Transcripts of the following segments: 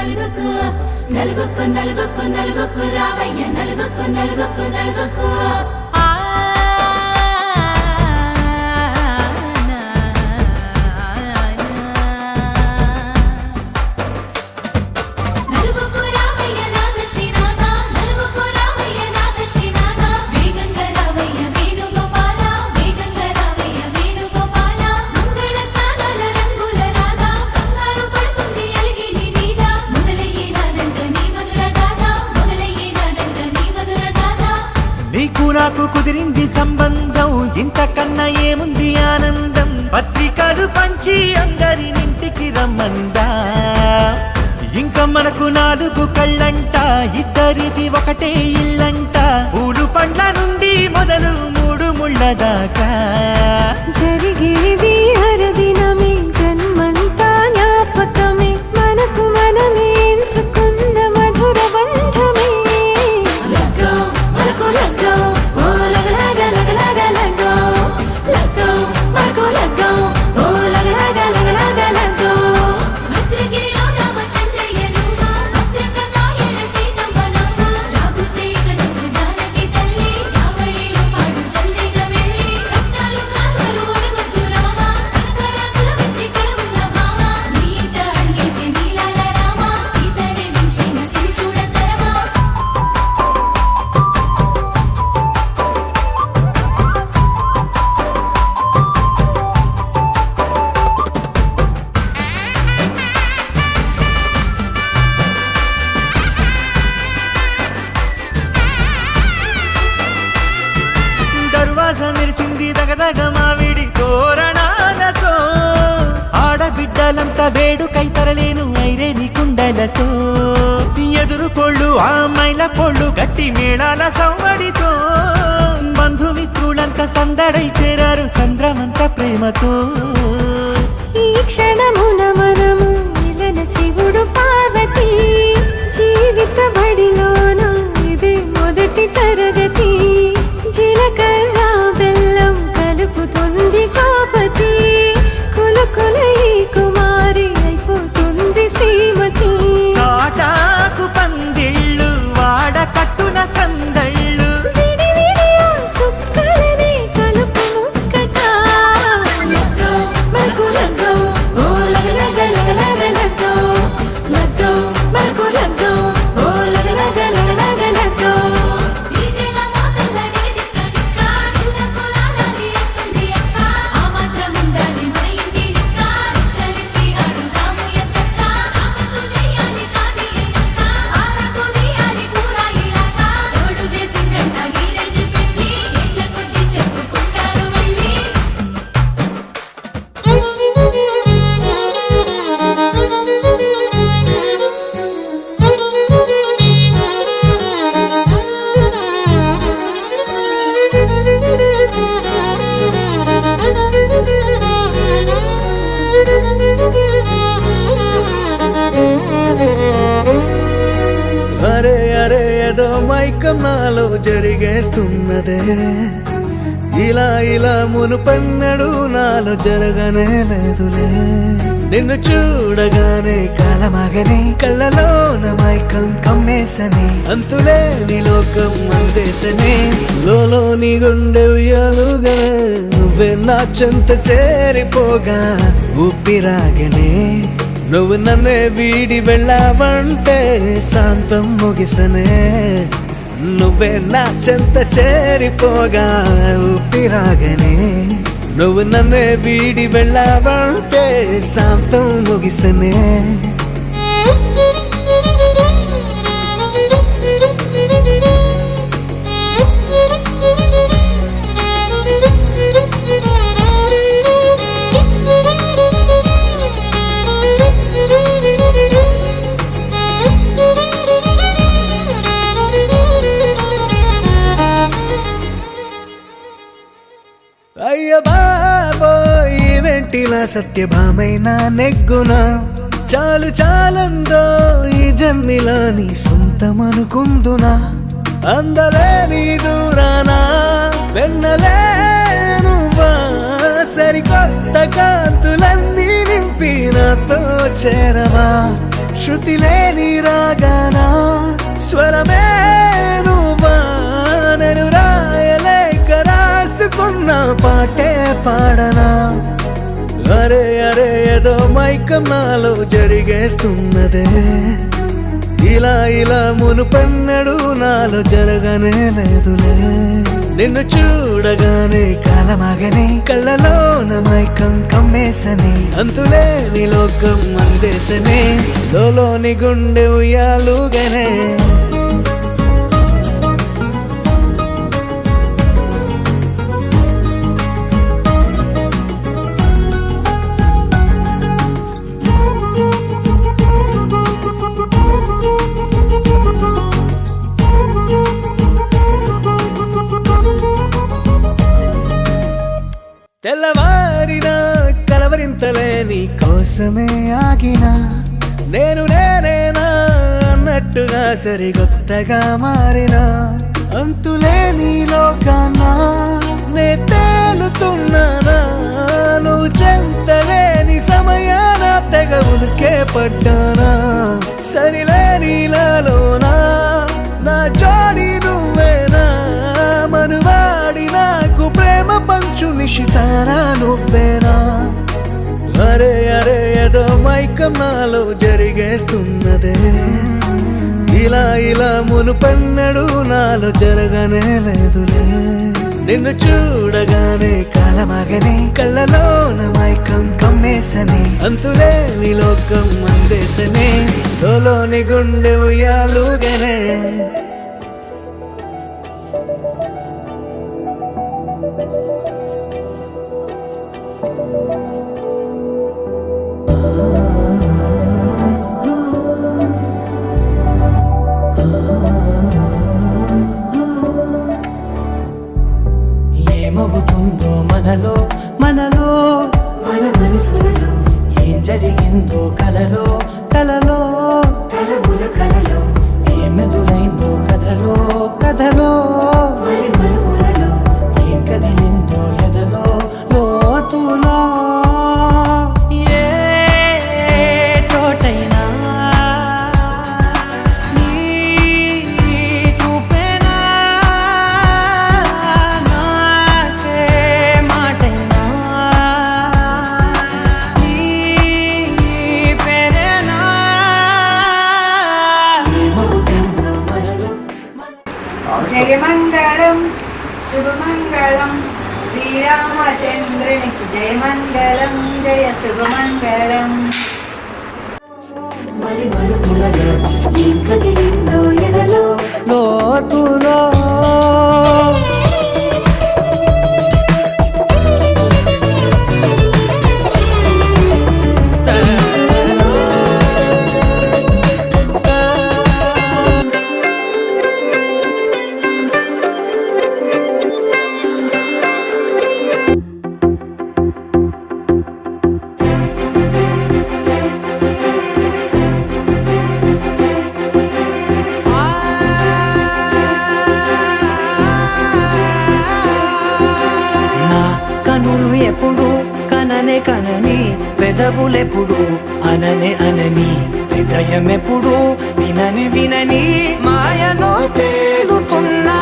నలుగుకు రావయ్య నలుగుకు నీకు నాకు కుదిరింది సంబంధం, ఇంతకన్నా ఏముంది ఆనందం. పత్రికలు పంచి అందరినింటికి రమ్మందా, ఇంకా మనకు 4 కళ్ళంట, ఇద్దరిది ఒకటే ఇల్లంట. పూలు పండ్ల నుండి మొదలు 3 ముళ్ళ దాకా జరిగేది హరదినమే, జన్మంతా జ్ఞాపకమే, మనకు మనమే ఎంచుకున్న మధుర బంధమే. మెరిసింది దగదగ మావిడి తోరణాలతో, ఆడబిడ్డలంతా వేడుకై తరలేను ఐరేని కుండలతో. ఎదురుకోళ్ళు ఆ మైల కోళ్ళు గట్టి మేళాల సవ్వడితో, బంధుమిత్రులంతా సందడై చేరారు సంద్రమంత ప్రేమతో. ఈ క్షణమున మనము మిలన శివుడు పార్వతి, జీవిత బడిలోన ఇదే మొదటి తరగతి. జీలకర్ర బెల్లం కలుపుతుంది సోపతి, కులకుల ఈ కుమారి అయిపోతుంది శ్రీమతి. కాటాకు పందిళ్ళు వాడ కట్టున సందళ్ళు, విడివిడియా చుక్కలనే కలుపు ముక్కట. మరకు లగ్గో ఓ లగలగలగలగలగో, లగ్గో మరకు లగ్గో ఓ లగలగలగలగలగో. అరే అరే ఏదో మైకం నాలో జరిగేస్తున్నదే, ఇలా ఇలా మునుపన్నడు నాలో జరగనే లేదులే. నిన్ను చూడగానే కాలమాగని కళ్ళలోన మైకం కమ్మేసని, అంతులేని లోకం అందేసని. లోని గుండె ఉయ్యాలుగా నువ్వే నా చెంత చేరిపోగా ఊపిరాగనే. నువ్వు నన్నే వీడి వెళ్ళావంటే శాంతం ముగిసనే. నువ్వే నా చెంత చేరిపోగా ఊపిరాగనే. నువ్వు నన్నే వీడి వెళ్ళావంటే శాంతం ముగిసనే. అయ్య బాబోయ్ వెంటిలా సత్యభామైనా నెగ్గునా, చాలు చాలందో ఈ జన్మిలా నీ సొంతమనుకుందునా. అందలేని దూరానా వెన్నలేనువా, సరికొత్త కాంతులన్నీ నింపి నాతో చేరవా. శృతి లేని రాగానా స్వరమే నువ్వా నేను రాయలేక రాసుకున్న పాటే పాడనా అరే అరే ఏదో మైకం నాలో జరిగేస్తున్నదే ఇలా ఇలా మునుపన్నడు నాలో జరగనే లేదులే నిన్ను చూడగానే కాలమాగని కళ్ళలోన మైకం కమ్మేసని అంతులేని లోకం అందేసని లోలోని గుండె ఉయ్యాలుగానే తెల్లవారిన కలవరింతలే నీ కోసమే ఆగినా నేను నేనేనా అన్నట్టుగా సరికొత్తగా మారినా అంతులేని లోకానా నే తేలుతున్నానా నువ్వు చెంతలేని సమయాన తెగ ఉలికే పడ్డానా సరిలేని నాలోనా నా జోడి నువ్వేనా మనువాడి నాకు ప్రేమ పంచు నిశితారా నువ్వేనా అరే అరే ఏదో మైకం నాలో జరిగేస్తున్నదే ఇలా ఇలా మునుపన్నడు నాలో జరగనే లేదులే నిన్ను చూడగానే కాలమాగని కళ్ళలోన మైకం కమ్మేసని అంతులేని లోకం అందేసని లోలోని గుండె ఉయ్యాలుగానే ఏమవుతుందో మనలో మనలో మన మనసులలో ఏం జరిగిందో కలలో కలలో తలముల కలలో ఏమెదురైందో కథలో కథలో మరి మరుపులలో ఏం కదిలిందో ఎదలో లోతులో ఏ చోటైనా నీ చూపేనా నాకే మాటైనా నీ పేరేనా ఏమవుతుందో మనలో జయమంగళం శుభమంగళం శ్రీరామచంద్రునికి జయమంగళం జయ శుభమంగళం మరి మరుపులలో ఏం కదిలిందో ఎదలో లోతులో నా కనులు ఎప్పుడు కననే కనని పెదవులెప్పుడు అననే అనని హృదయం ఎప్పుడు వినని వినని మాయలో తేలుతున్నా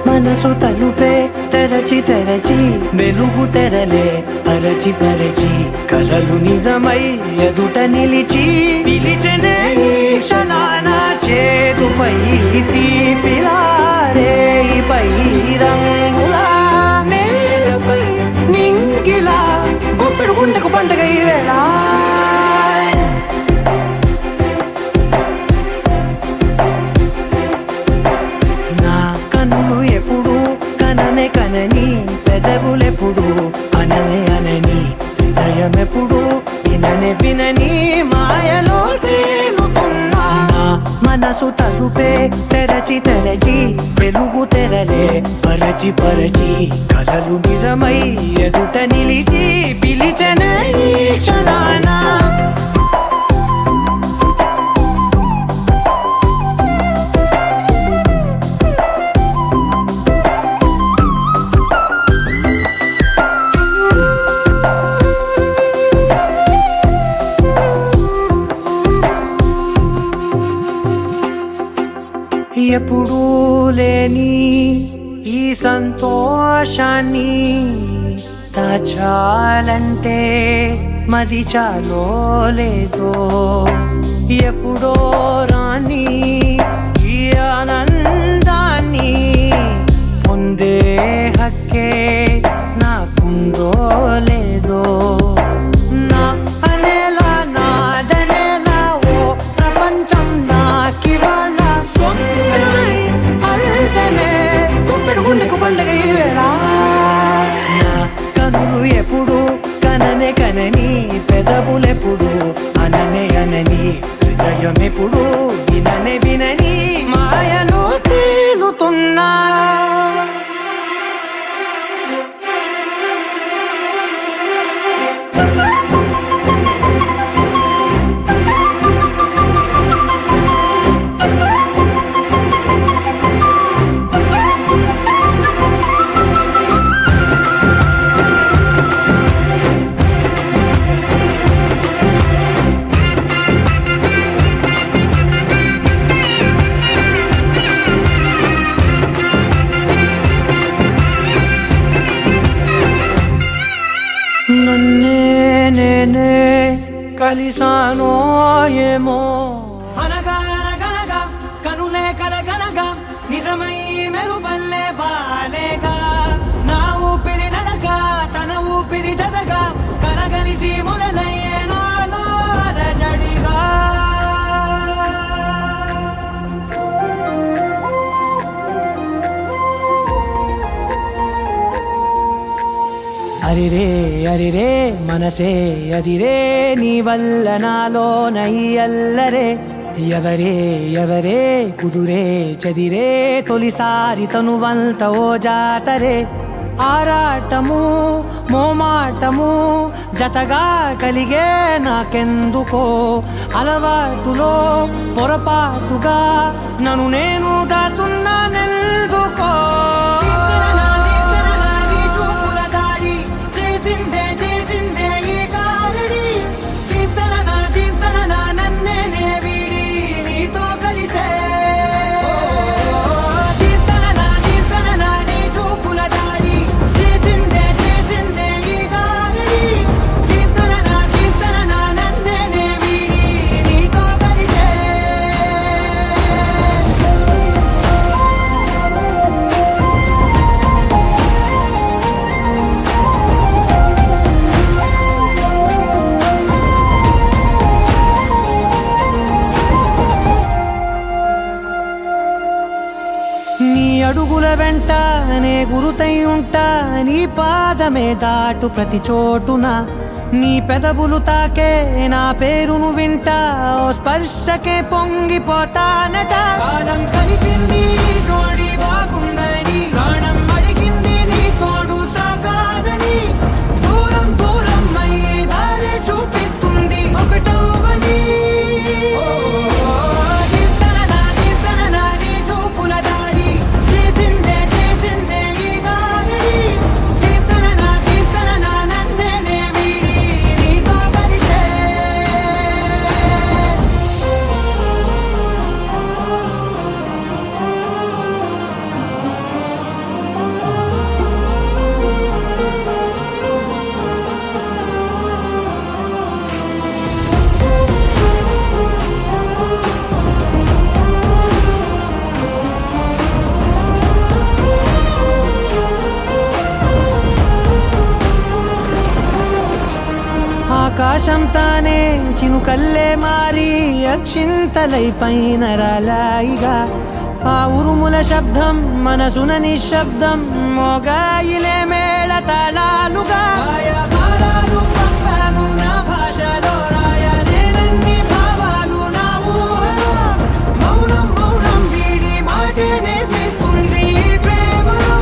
మనసు తలుపే తెరచి తెరచి వెలుగు తెరలే పరచి పరచి కలలు నిజమై ఎదుట నిలిచి పిలిచనే ఈ క్షణాన చేతుపై తీపిలారే పై రంగులా నేలపై నింగిలా గుప్పెడు గుండెకు పండుగ ఈ వేళ నా కన్నులు ఎప్పుడు కననే కనని పెదవులెప్పుడు అననే అనని హృదయం ఎప్పుడు విననే వినని మాయలో తేలుతున్నా నా మనసు తలుపే తెరచి తెరచి వెలుగు తెరలే పరచి పరచి కలలు నిజమై ఎదుట నిలిచి పిలిచనే ఈ క్షణాన ఎప్పుడూ లేని ఈ సంతోషాన్ని దాచాలంటే మది చాలో లేదో ఎప్పుడో రాని ఈ ఆనందాన్ని పొందే హక్కే నాకుందో లేదో నా అనేలా నాదనేలా ఓ ప్రపంచం నాకివాళ్ళ సొంతమై అల్దనే గుప్పెడు గుండెకు పండగ ఈ వేళ నా కనులు ఎప్పుడు కననే కనని పెదవులెప్పుడు అననే అనని హృదయం ఎప్పుడు విననే వినని మాయలో తేలుతున్నా నన్నే నేనే కలిసానో ఏమో అనగా అనగనగా కనులే కలగనగా నిజమై మెరుపల్లే బాలేగా నా ఊపిరి నడగా తన ఊపిరి జడగా కలగలిసి మొదలయ్యే నాలో అలజడిగా అరిరే అరిరే మనసే అరిరే నీ వల్ల నాలో నై అల్లరే ఎవరే ఎవరే కుదురే చదిరే తొలిసారి తనువంత ఓ జాతరే ఆరాటము మోమాటము జతగా కలిగే నాకెందుకో అలవాటులో పొరపాటుగా నన్ను నేను దాచున్నానెందుకో నీ అడుగుల వెంట నే గురుతై ఉంటా నీ పాదమే దాటు ప్రతి చోటున నీ పెదవులు తాకే నా పేరును వింటా ఓ స్పర్శకే పొంగిపోతానట కాలం కలిపింది జోడి బాగుందని ప్రాణం అడిగింది నీ తోడు సాగాలని దూరం దూరం అయ్యే దారి చూపిస్తుంది ఒకటవని ఆకాశం తానే చినుకల్లే మారి అక్షింతలై పైన రాలాయిగా ఆ ఉరుముల శబ్దం మనసున నిశ్శబ్దం మోగాయిలే మేళ తాళాలుగా నా భాషలో రాయలేనన్ని భావాలు నా ఊహలో మౌనం మౌనం వీడి మాటే నేర్పిస్తుంది ప్రేమలో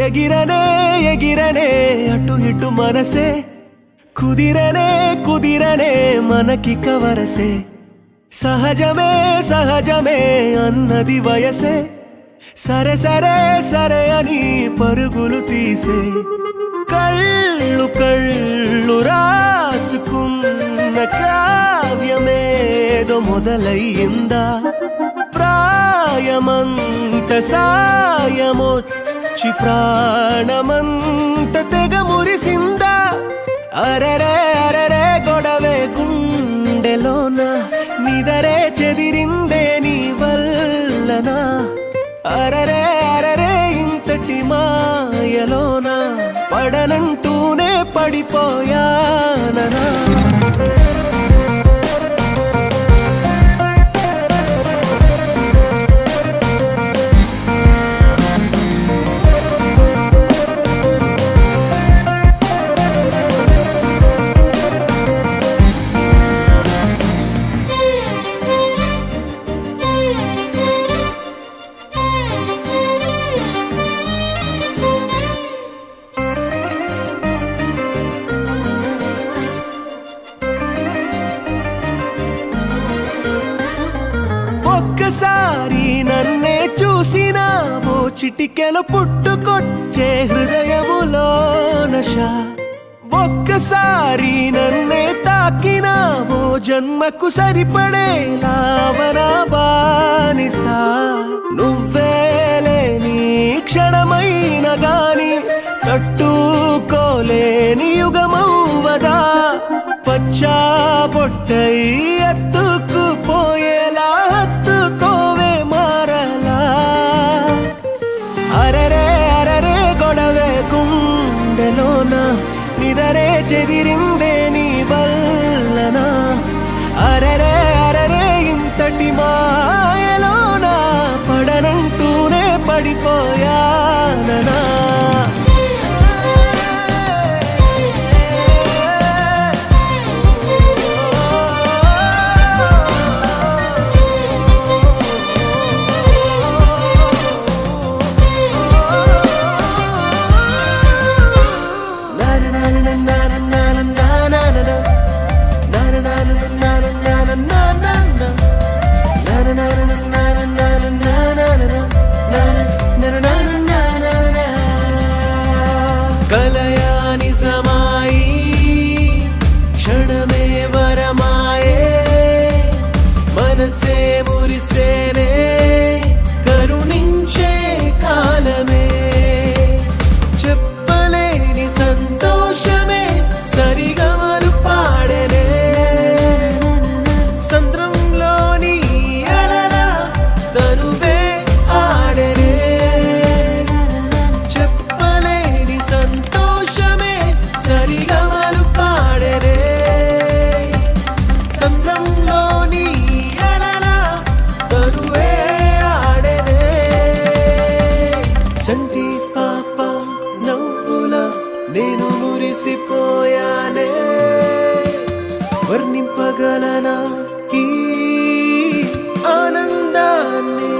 ఎగిరనే ఎగిరనే అటు ఇటు మనసే కుదిరనే కుదిరనే మనకి కవరసే సహజమే సహజమే అన్నది వయసే సరే సరే సరే అని పరుగులు తీసే కళ్ళు కళ్ళు రాసుకున్న కావ్యమేదో మొదలయ్యిందా ప్రాయమంత సాయమొచ్చి ప్రాణమంత తెగ మురిసిందా అరరే అరరే గొడవే గుండెలోన నిదరే చెదిరిందే నీ వల్లనా అరరే అరరే ఇంతటి మాయలోన పడనంటూనే పడిపోయాననా ఒక్కసారి నన్నే చూసినావో చిటికెలు పుట్టుకొచ్చే హృదయములో నశ ఒక్కసారి నన్నే తాకినావో జన్మకు సరిపడేలావనా బానిసా నువ్వేలేని క్షణమైన గాని తట్టుకోలేని యుగమౌవదా పచ్చా పొట్టై ఎత్తుకుపోయేలా హత్తుకోవే మారలా అరరే అరరే గొడవే గుండెలోన నిదరే చెదిరిందే నీ వల్లనా అరరే అరరే ఇంతటి మాయలోన పడనంటూనే పడిపోయాననా కలయాని సమాయి క్షణమే వరమాయే మనసే మురిసేనే కరుణించే కాలమే చెప్పలేని సంతోషమే సరిగమలు పాడనే సంద్రంలోని అలల తనువే ఆడనే చెప్పలేని సంతోషమే సరిగమలు పాడనే సంద్రంలోని అలల తనువే ఆడనే చంటి పాప నవ్వుల నేను మురిసిపోయానే వర్ణింపగలనా ఈ ఆనందాన్ని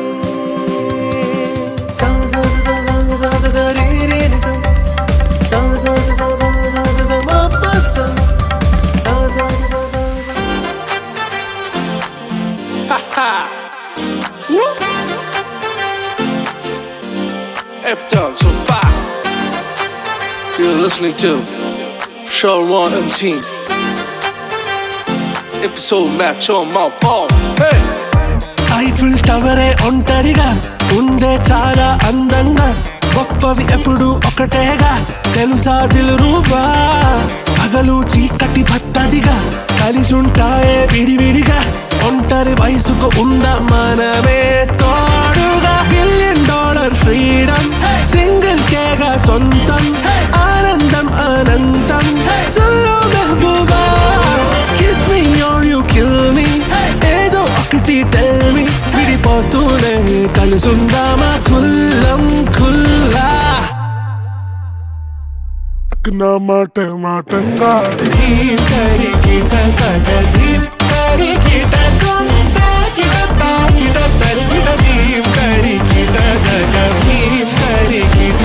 F-Dog, so fire. You're listening to Show 1 and Team. Episode match on my ball. Hey! Eiffel టవరే ఒంటరిగా ఉందే చాలా అందంగా గొప్పవి ఎప్పుడు ఒకటేగా తెలుసా దిల్రూబా పగలు చీకటి పద్ధతిగా కలిసుంటాయే విడివిడిగా ఒంటరి వయసుకు ఉంద మనమే తోడుగా $1 billion ఫ్రీడమ్ సింగిల్ కేగా సొంతం ఆనందం అనంతం సుల్లు మెహబూబా kiss me are you kill me ఏదో ఒకటి టెల్ మీ విడిపోతూనే కలుసుందామా కుల్లం కుల్లా నా మాట మాటంగా ధీం కరిగిట తగధీం కరిగిట కుంతాకిట తాకిట తరిగిట ధీం కరిగిట తగధీం కరిగిట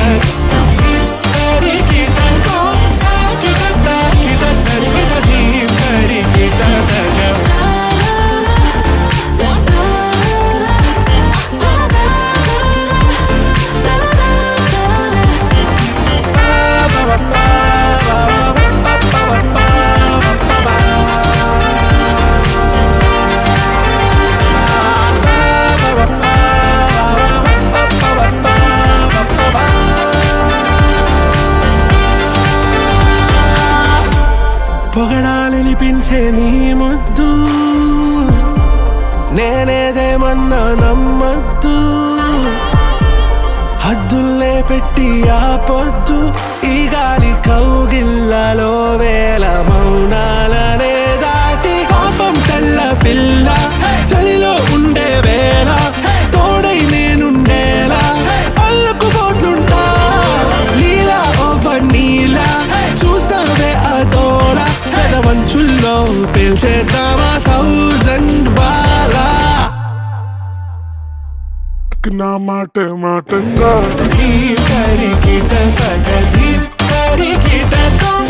ఏదేమన్నా నమ్మద్దు హద్దుల్లే పెట్టి ఆపొద్దు ఈ గాలి కౌగిల్లలో వేల మౌనాలనే దాటి పాపం తెల్ల పిల్ల చలిలో ఉండే వేళ తోడై నేనుండేలా అల్లుకుపోతుంటా లీలా ఓవర్ నీలా చూస్తావే అదోలా పెదవంచుల్లో పేల్చేద్దామా 1000 వాలా నా మాట మాటంగా ధీమ్ కరిగిట తగ ధీమ్ కరిగిట తుమ్